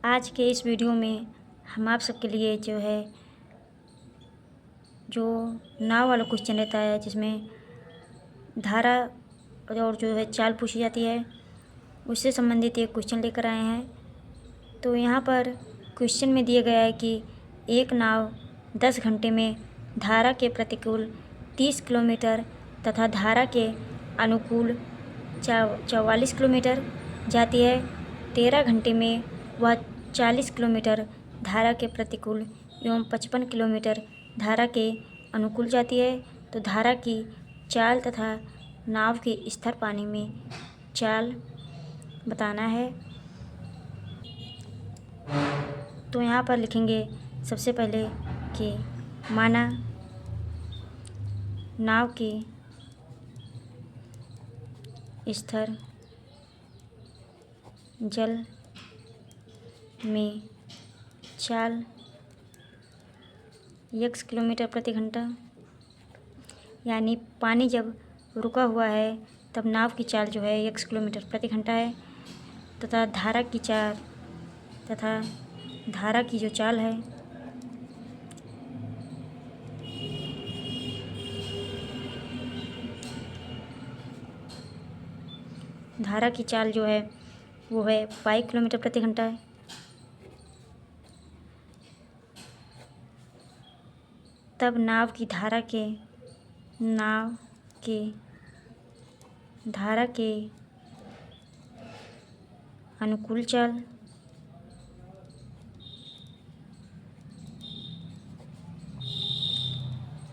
आज के इस वीडियो में हम आप सबके लिए जो नाव वाला क्वेश्चन रहता है, जिसमें धारा और चाल पूछी जाती है, उससे संबंधित एक क्वेश्चन लेकर आए हैं। तो यहाँ पर क्वेश्चन में दिया गया है कि एक नाव 10 घंटे में धारा के प्रतिकूल 30 किलोमीटर तथा धारा के अनुकूल 44 किलोमीटर जाती है। 13 घंटे में वह 40 किलोमीटर धारा के प्रतिकूल एवं 55 किलोमीटर धारा के अनुकूल जाती है। तो धारा की चाल तथा नाव के स्थिर पानी में चाल बताना है। तो यहाँ पर लिखेंगे सबसे पहले कि माना नाव की स्थिर जल में चाल x किलोमीटर प्रति घंटा, यानी पानी जब रुका हुआ है तब नाव की चाल x किलोमीटर प्रति घंटा है, तथा धारा की जो चाल है धारा की चाल वो है 5 किलोमीटर प्रति घंटा है। तब नाव की धारा के अनुकूल चाल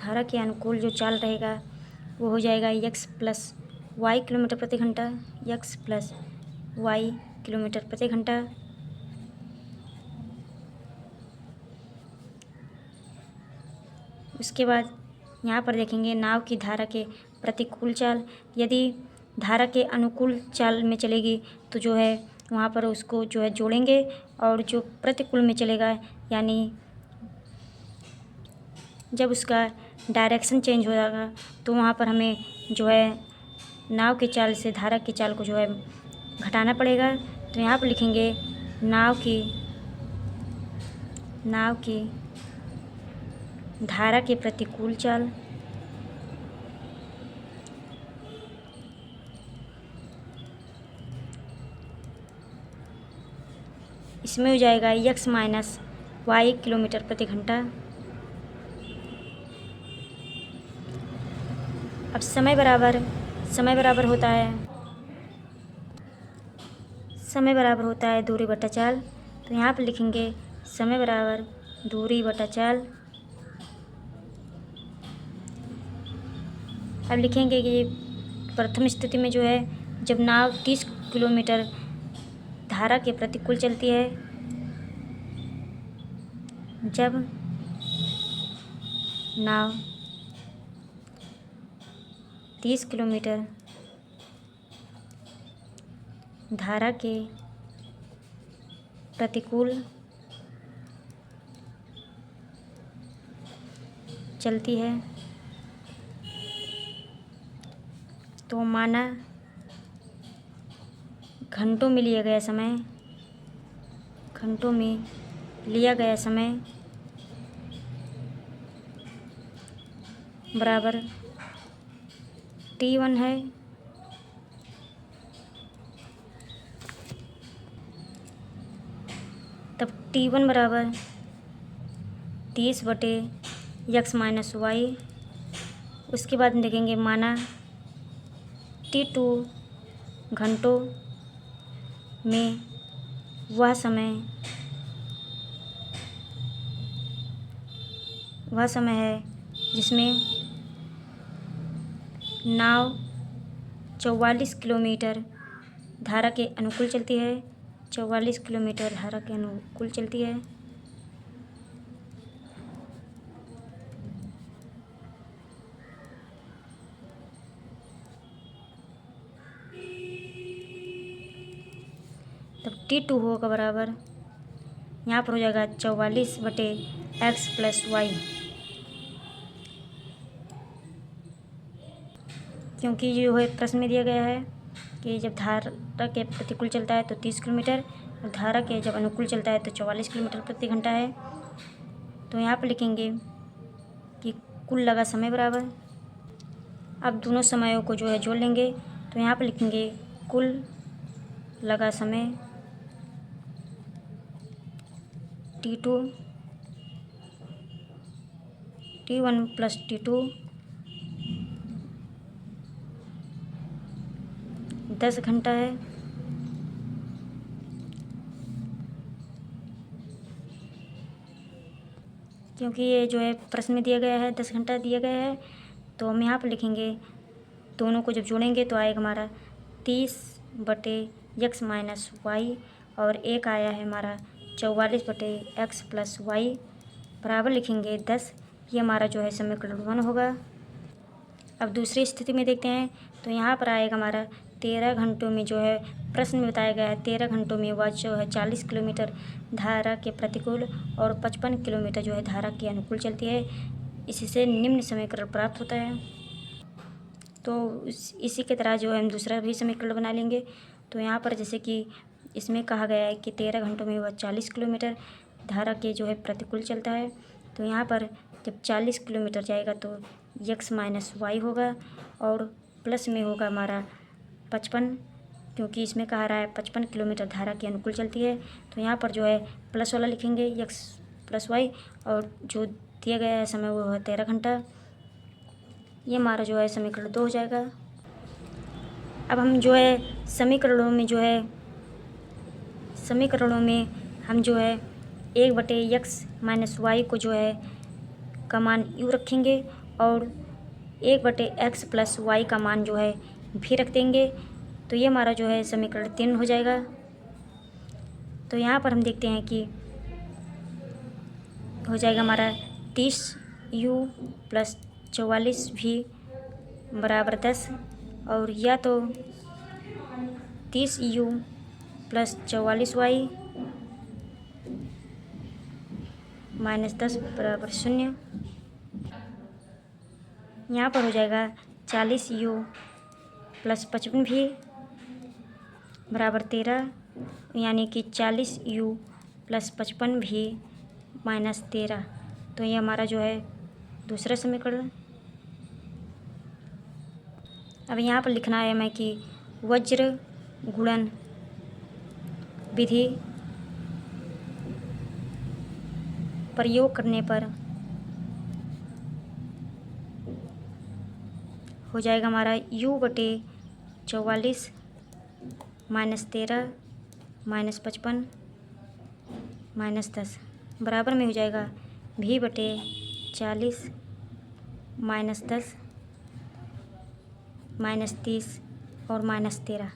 धारा के अनुकूल जो चाल रहेगा वो हो जाएगा x प्लस वाई किलोमीटर प्रति घंटा, x प्लस वाई किलोमीटर प्रति घंटा। उसके बाद यहाँ पर देखेंगे नाव की धारा के प्रतिकूल चाल। यदि धारा के अनुकूल चाल में चलेगी तो वहाँ पर उसको जोड़ेंगे, और जो प्रतिकूल में चलेगा यानी जब उसका डायरेक्शन चेंज हो जाएगा तो वहाँ पर हमें नाव की चाल से धारा की चाल को घटाना पड़ेगा। तो यहाँ पर लिखेंगे नाव की धारा के प्रतिकूल चाल इसमें हो जाएगा x माइनस वाई किलोमीटर प्रति घंटा। अब समय बराबर होता है दूरी बटा चाल। तो यहाँ पर लिखेंगे समय बराबर दूरी बटा चाल। अब लिखेंगे कि प्रथम स्थिति में जब नाव 30 किलोमीटर धारा के प्रतिकूल चलती है, जब नाव 30 किलोमीटर धारा के प्रतिकूल चलती है तो माना घंटों में लिया गया समय बराबर t1 है। तब t1 बराबर 30 बटे x माइनस वाई। उसके बाद देखेंगे माना t2 घंटों में वह समय है जिसमें नाव 44 किलोमीटर धारा के अनुकूल चलती है। 44 किलोमीटर धारा के अनुकूल चलती है। तब t2 होगा बराबर, यहाँ पर हो जाएगा 44 बटे x प्लस वाई, क्योंकि प्रश्न में दिया गया है कि जब धारा के प्रतिकूल चलता है तो 30 किलोमीटर, धारा के जब अनुकूल चलता है तो 44 किलोमीटर प्रति घंटा है। तो यहाँ पर लिखेंगे कि कुल लगा समय बराबर, अब दोनों समयों को जो है जोड़ लेंगे। तो यहाँ पर लिखेंगे कुल लगा समय T2 T1 प्लस T2 10 घंटा है। क्योंकि ये जो है प्रश्न में दिया गया है 10 घंटा दिया गया है, तो हम यहाँ पर लिखेंगे दोनों को जब जोड़ेंगे तो आएगा हमारा 30/x माइनस वाई, और एक आया है हमारा 44/x प्लस वाई बराबर लिखेंगे 10। ये हमारा जो है समीकरण 1 होगा। अब दूसरी स्थिति में देखते हैं। तो यहाँ पर आएगा हमारा 13 घंटों में जो है प्रश्न में बताया गया है 13 घंटों में वह जो है 40 किलोमीटर धारा के प्रतिकूल और 55 किलोमीटर जो है धारा के अनुकूल चलती है। इससे निम्न समीकरण प्राप्त होता है। तो इसी के तरह जो है हम दूसरा भी समीकरण बना लेंगे। तो यहाँ पर जैसे कि इसमें कहा गया है कि 13 घंटों में वह 40 किलोमीटर धारा के जो है प्रतिकूल चलता है। तो यहाँ पर जब 40 किलोमीटर जाएगा तो x माइनस वाई होगा, और प्लस में होगा हमारा 55, क्योंकि इसमें कहा रहा है 55 किलोमीटर धारा के अनुकूल चलती है। तो यहाँ पर जो है प्लस वाला लिखेंगे x प्लस वाई, और जो दिया गया है समय वो है 13 घंटा। ये हमारा जो है समीकरण 2 हो जाएगा। अब हम जो है समीकरणों में हम जो है 1/x माइनस वाई को जो है का मान यू रखेंगे, और 1/x प्लस वाई का मान जो है भी रख देंगे। तो ये हमारा जो है समीकरण 3 हो जाएगा। तो यहाँ पर हम देखते हैं कि हो जाएगा हमारा 30u प्लस 44v बराबर 10, और या तो 30u प्लस 44y माइनस 10 बराबर 0। यहाँ पर हो जाएगा 40u प्लस 55v बराबर 13, यानी कि 40u प्लस 55v माइनस 13। तो ये हमारा जो है दूसरा समीकरण। अब यहाँ पर लिखना है हमें कि वज्र गुणन विधि प्रयोग करने पर हो जाएगा हमारा u/44 माइनस 13 माइनस 55 माइनस 10 बराबर में हो जाएगा v/40 माइनस 10 माइनस 30 और माइनस 13।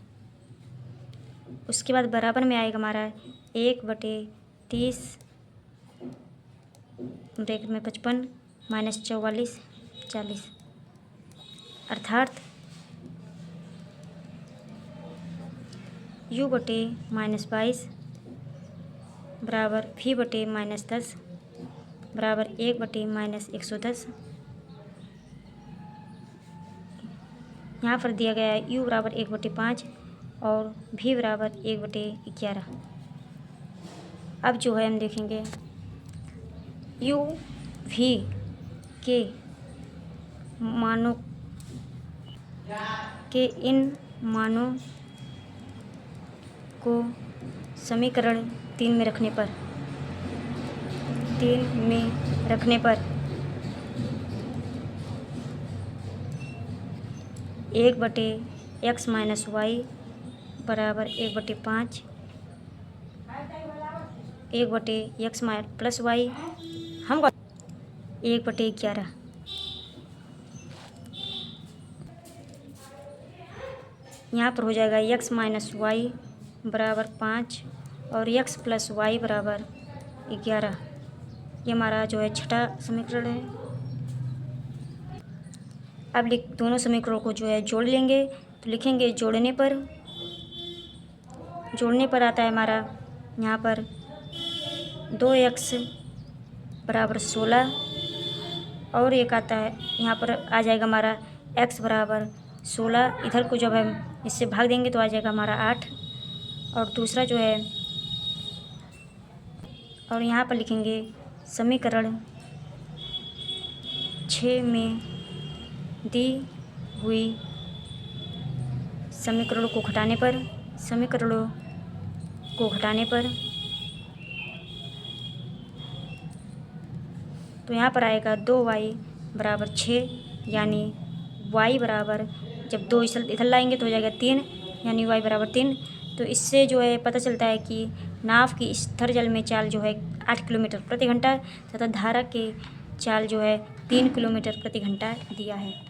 उसके बाद बराबर में आएगा हमारा 1/30 ब्रैकेट में 55 माइनस 44 40, अर्थात u/-22 बराबर v/-10 बराबर 1/-110। यहाँ पर दिया गया है u बराबर 1/5 और v बराबर 1/11। अब जो है हम देखेंगे u v के मानों के इन मानों को समीकरण 3 में रखने पर 1/x माइनस वाई बराबर 1/5, 1/x प्लस वाई हम 1/11। यहाँ पर हो जाएगा x माइनस वाई बराबर 5 और x प्लस वाई बराबर 11। ये हमारा जो है छठा समीकरण है। अब दोनों समीकरणों को जो है जोड़ लेंगे। तो लिखेंगे जोड़ने पर आता है हमारा यहाँ पर 2x बराबर 16, और एक आता है यहाँ पर आ जाएगा हमारा x बराबर 16। इधर को जब हम इससे भाग देंगे तो आ जाएगा हमारा 8, और दूसरा जो है और यहाँ पर लिखेंगे समीकरण 6 में दी हुई समीकरणों को घटाने पर तो यहाँ पर आएगा 2y बराबर 6, यानी y बराबर, जब 2 इधर लाएंगे तो हो जाएगा 3, यानी y बराबर 3। तो इससे जो है पता चलता है कि नाव की स्थिर जल में चाल जो है 8 किलोमीटर प्रति घंटा तथा धारा के चाल जो है 3 किलोमीटर प्रति घंटा दिया है।